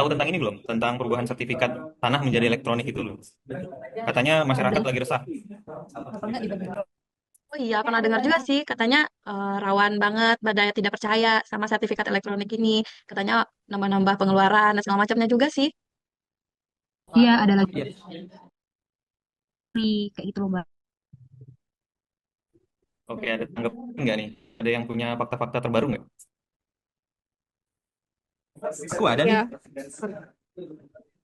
tahu tentang ini belum? Tentang perubahan sertifikat tanah menjadi elektronik itu loh. Katanya masyarakat Berarti lagi resah. apa enggak dibantu? Oh iya, pernah dengar juga sih, katanya rawan banget pada tidak percaya sama sertifikat elektronik ini. Katanya nambah-nambah pengeluaran dan segala macamnya juga sih. Iya, ada lagi Iya. kayak gitu loh, Mbak. Oke, ada tanggapan nggak nih? Ada yang punya fakta-fakta terbaru nggak? Aku ada nih. Ya,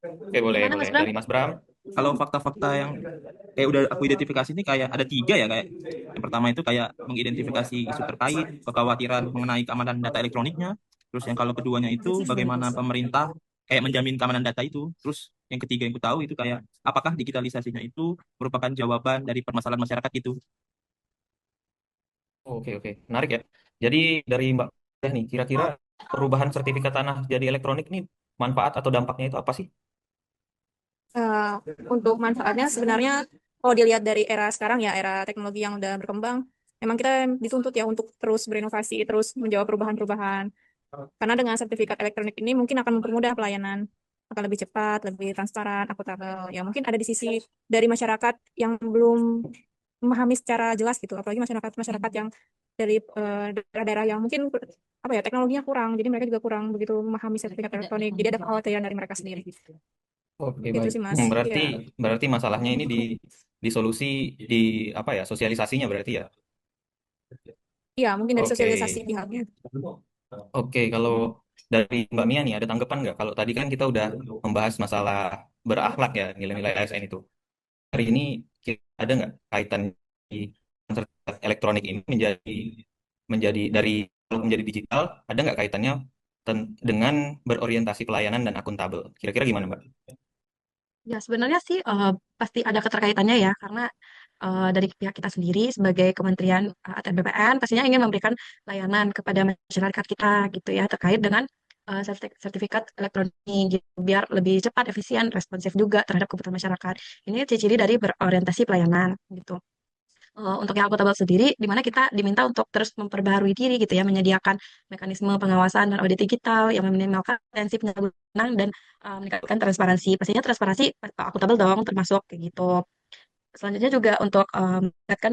Oke, boleh, Gimana boleh. Mas Bram? Dari Mas Bram. Kalau fakta-fakta yang kayak udah aku identifikasi ini kayak ada tiga ya kayak. Yang pertama itu kayak mengidentifikasi isu terkait, kekhawatiran mengenai keamanan data elektroniknya. Terus yang kalau keduanya itu bagaimana pemerintah kayak menjamin keamanan data itu. Terus yang ketiga yang ku tahu itu kayak apakah digitalisasinya itu merupakan jawaban dari permasalahan masyarakat itu. Oke, oke. Menarik ya. Jadi dari Mbak Teh nih, kira-kira perubahan sertifikat tanah jadi elektronik nih manfaat atau dampaknya itu apa sih? eh, untuk manfaatnya sebenarnya kalau dilihat dari era sekarang ya, era teknologi yang udah berkembang, memang kita dituntut ya untuk terus berinovasi, terus menjawab perubahan-perubahan. Karena dengan sertifikat elektronik ini mungkin akan mempermudah pelayanan, akan lebih cepat, lebih transparan, akuntabel. Ya mungkin ada di sisi dari masyarakat yang belum memahami secara jelas gitu, apalagi masyarakat-masyarakat yang dari daerah-daerah yang mungkin apa ya teknologinya kurang, jadi mereka juga kurang begitu memahami sertifikat elektronik. Jadi ada kekhawatiran dari mereka sendiri. Oke, Gitu baik. sih Mas. Berarti Iya. berarti masalahnya ini disolusi di apa ya? Sosialisasinya berarti ya. Iya, mungkin dari Oke. sosialisasi pihaknya. Oke, kalau dari Mbak Mia nih ada tanggapan nggak? Kalau tadi kan kita udah membahas masalah berakhlak ya, nilai-nilai ASN itu. Hari ini ada nggak kaitan di sertifikat elektronik ini menjadi menjadi dari kalau menjadi digital, ada nggak kaitannya dengan berorientasi pelayanan dan akuntabel? Kira-kira gimana, Mbak? Ya, sebenarnya sih pasti ada keterkaitannya ya, karena dari pihak kita sendiri sebagai Kementerian atau BPN pastinya ingin memberikan layanan kepada masyarakat kita gitu ya, terkait dengan sertifikat elektronik gitu, biar lebih cepat, efisien, responsif juga terhadap kebutuhan masyarakat. Ini ciri-ciri dari berorientasi pelayanan gitu. Untuk yang akuntabel sendiri, di mana kita diminta untuk terus memperbaharui diri gitu ya, menyediakan mekanisme pengawasan dan audit digital yang meminimalkan potensi penyalahgunaan dan meningkatkan transparansi. Pastinya transparansi akuntabel dong, termasuk kayak gitu. Selanjutnya juga untuk meningkatkan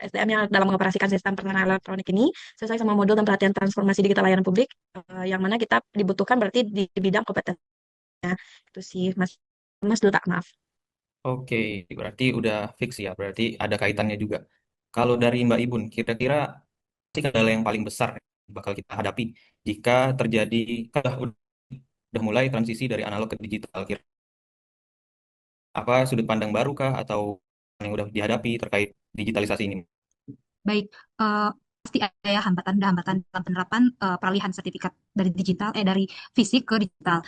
SDM yang dalam mengoperasikan sistem pertahanan elektronik ini sesuai sama modul dan pelatihan transformasi digital layanan publik yang mana kita dibutuhkan berarti di bidang kompetensinya itu sih Mas Mas Duta, maaf. Oke, berarti udah fix ya. Berarti ada kaitannya juga. Kalau dari Mbak Ibun, kira-kira sih kendala yang paling besar yang bakal kita hadapi jika terjadi kan udah mulai transisi dari analog ke digital. Kira apa sudut pandang baru kah atau yang udah dihadapi terkait digitalisasi ini? Baik, eh, pasti ada ya hambatan-hambatan dalam penerapan peralihan sertifikat dari digital, dari fisik ke digital.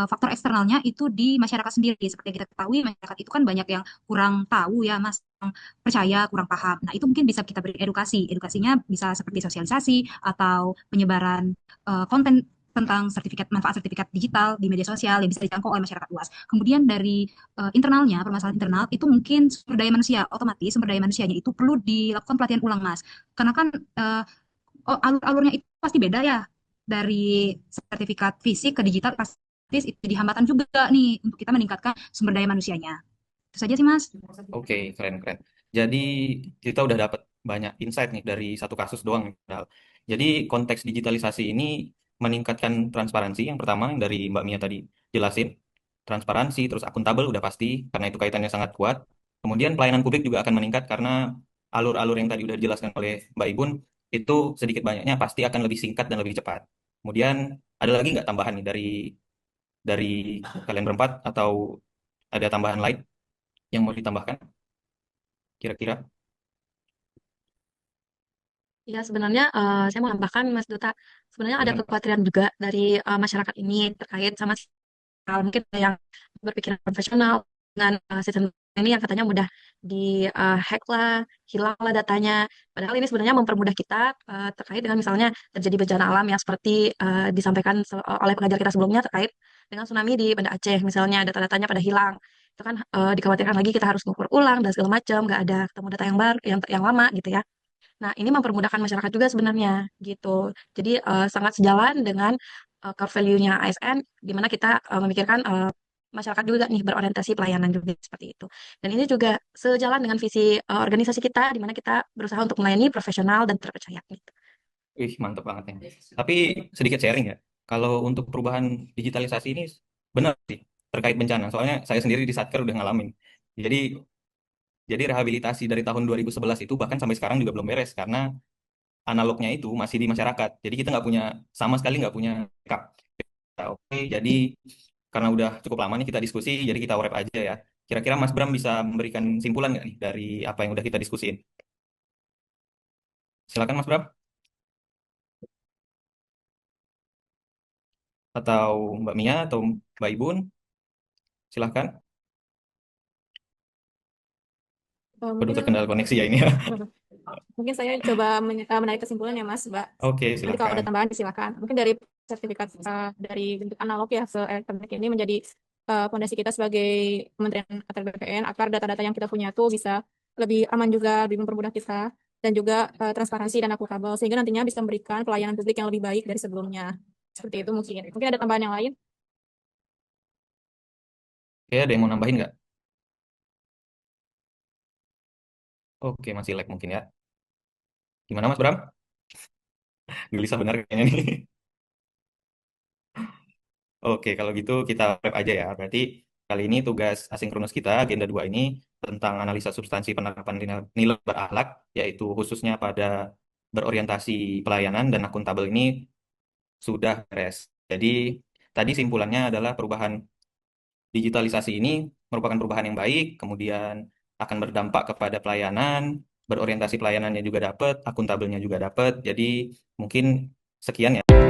Faktor eksternalnya itu di masyarakat sendiri. Seperti yang kita ketahui, masyarakat itu kan banyak yang kurang tahu ya, Mas, kurang percaya, kurang paham. Nah, itu mungkin bisa kita beri edukasi. Edukasinya bisa seperti sosialisasi atau penyebaran konten tentang manfaat sertifikat digital di media sosial yang bisa dijangkau oleh masyarakat luas. Kemudian dari internalnya, permasalahan internal itu mungkin sumber daya manusia, otomatis sumber daya manusianya itu perlu dilakukan pelatihan ulang, Mas. Karena kan alur-alurnya itu pasti beda ya, dari sertifikat fisik ke digital, pasti itu jadi hambatan juga nih untuk kita meningkatkan sumber daya manusianya. Itu saja sih, Mas. Oke, keren-keren. Jadi kita udah dapat banyak insight nih dari satu kasus doang. Padahal. Jadi konteks digitalisasi ini meningkatkan transparansi. Yang pertama yang dari Mbak Mia tadi jelasin, transparansi, terus akuntabel udah pasti karena itu kaitannya sangat kuat. Kemudian pelayanan publik juga akan meningkat karena alur-alur yang tadi udah dijelaskan oleh Mbak Ibun itu sedikit banyaknya pasti akan lebih singkat dan lebih cepat. Kemudian ada lagi nggak tambahan nih dari kalian berempat atau ada tambahan lain yang mau ditambahkan kira-kira? Ya, sebenarnya saya mau tambahkan, Mas Duta, sebenarnya ada Gimana, Pak? kekhawatiran juga dari masyarakat ini terkait sama mungkin ada yang berpikiran profesional dengan sistem ini yang katanya mudah di hack lah, hilang lah datanya. Padahal ini sebenarnya mempermudah kita terkait dengan misalnya terjadi bencana alam yang seperti disampaikan oleh pengajar kita sebelumnya terkait dengan tsunami di Banda Aceh, misalnya data-datanya pada hilang. Itu kan dikhawatirkan lagi kita harus ngukur ulang dan segala macam, nggak ada ketemu data yang baru, yang lama gitu ya. Nah, ini mempermudahkan masyarakat juga sebenarnya gitu. Jadi sangat sejalan dengan core value-nya ASN, di mana kita memikirkan masyarakat juga nih berorientasi pelayanan juga seperti itu. Dan ini juga sejalan dengan visi organisasi kita, di mana kita berusaha untuk melayani profesional dan terpercaya gitu. Wih, mantep banget nih. Tapi sedikit sharing ya. Kalau untuk perubahan digitalisasi ini benar sih terkait bencana. Soalnya saya sendiri di Satker udah ngalamin. Jadi jadi rehabilitasi dari tahun 2011 itu bahkan sampai sekarang juga belum beres karena analognya itu masih di masyarakat. Jadi kita nggak punya sama sekali nggak punya backup. Nah, oke, jadi karena udah cukup lama nih kita diskusi, jadi kita wrap aja ya. Kira-kira Mas Bram bisa memberikan simpulan nggak nih dari apa yang udah kita diskusiin? Silakan Mas Bram. Atau Mbak Mia atau Mbak Ibun, silakan. Waduh, Mungkin terkendala koneksi ya ini ya. mungkin saya coba menarik kesimpulan ya Mas, Mbak. Oke, Nanti kalau ada silakan. tambahan silakan. Mungkin dari sertifikat dari bentuk analog ya ke elektronik ini menjadi fondasi kita sebagai Kementerian Atr BPN agar data-data yang kita punya tuh bisa lebih aman juga, lebih mempermudah kita dan juga transparansi dan akuntabel sehingga nantinya bisa memberikan pelayanan publik yang lebih baik dari sebelumnya. Seperti itu mungkin. Mungkin ada tambahan yang lain? Oke, ada yang mau nambahin nggak? Oke, masih lag mungkin ya. Gimana Mas Bram? Gelisah benar kayaknya nih. Oke, kalau gitu kita wrap aja ya. Berarti kali ini tugas asinkronus kita, agenda 2 ini, tentang analisa substansi penerapan nilai berakhlak, yaitu khususnya pada berorientasi pelayanan dan akuntabel ini sudah beres. Jadi, tadi simpulannya adalah perubahan digitalisasi ini merupakan perubahan yang baik, kemudian akan berdampak kepada pelayanan, berorientasi pelayanannya juga dapat, akuntabelnya juga dapat. Jadi, mungkin sekian ya.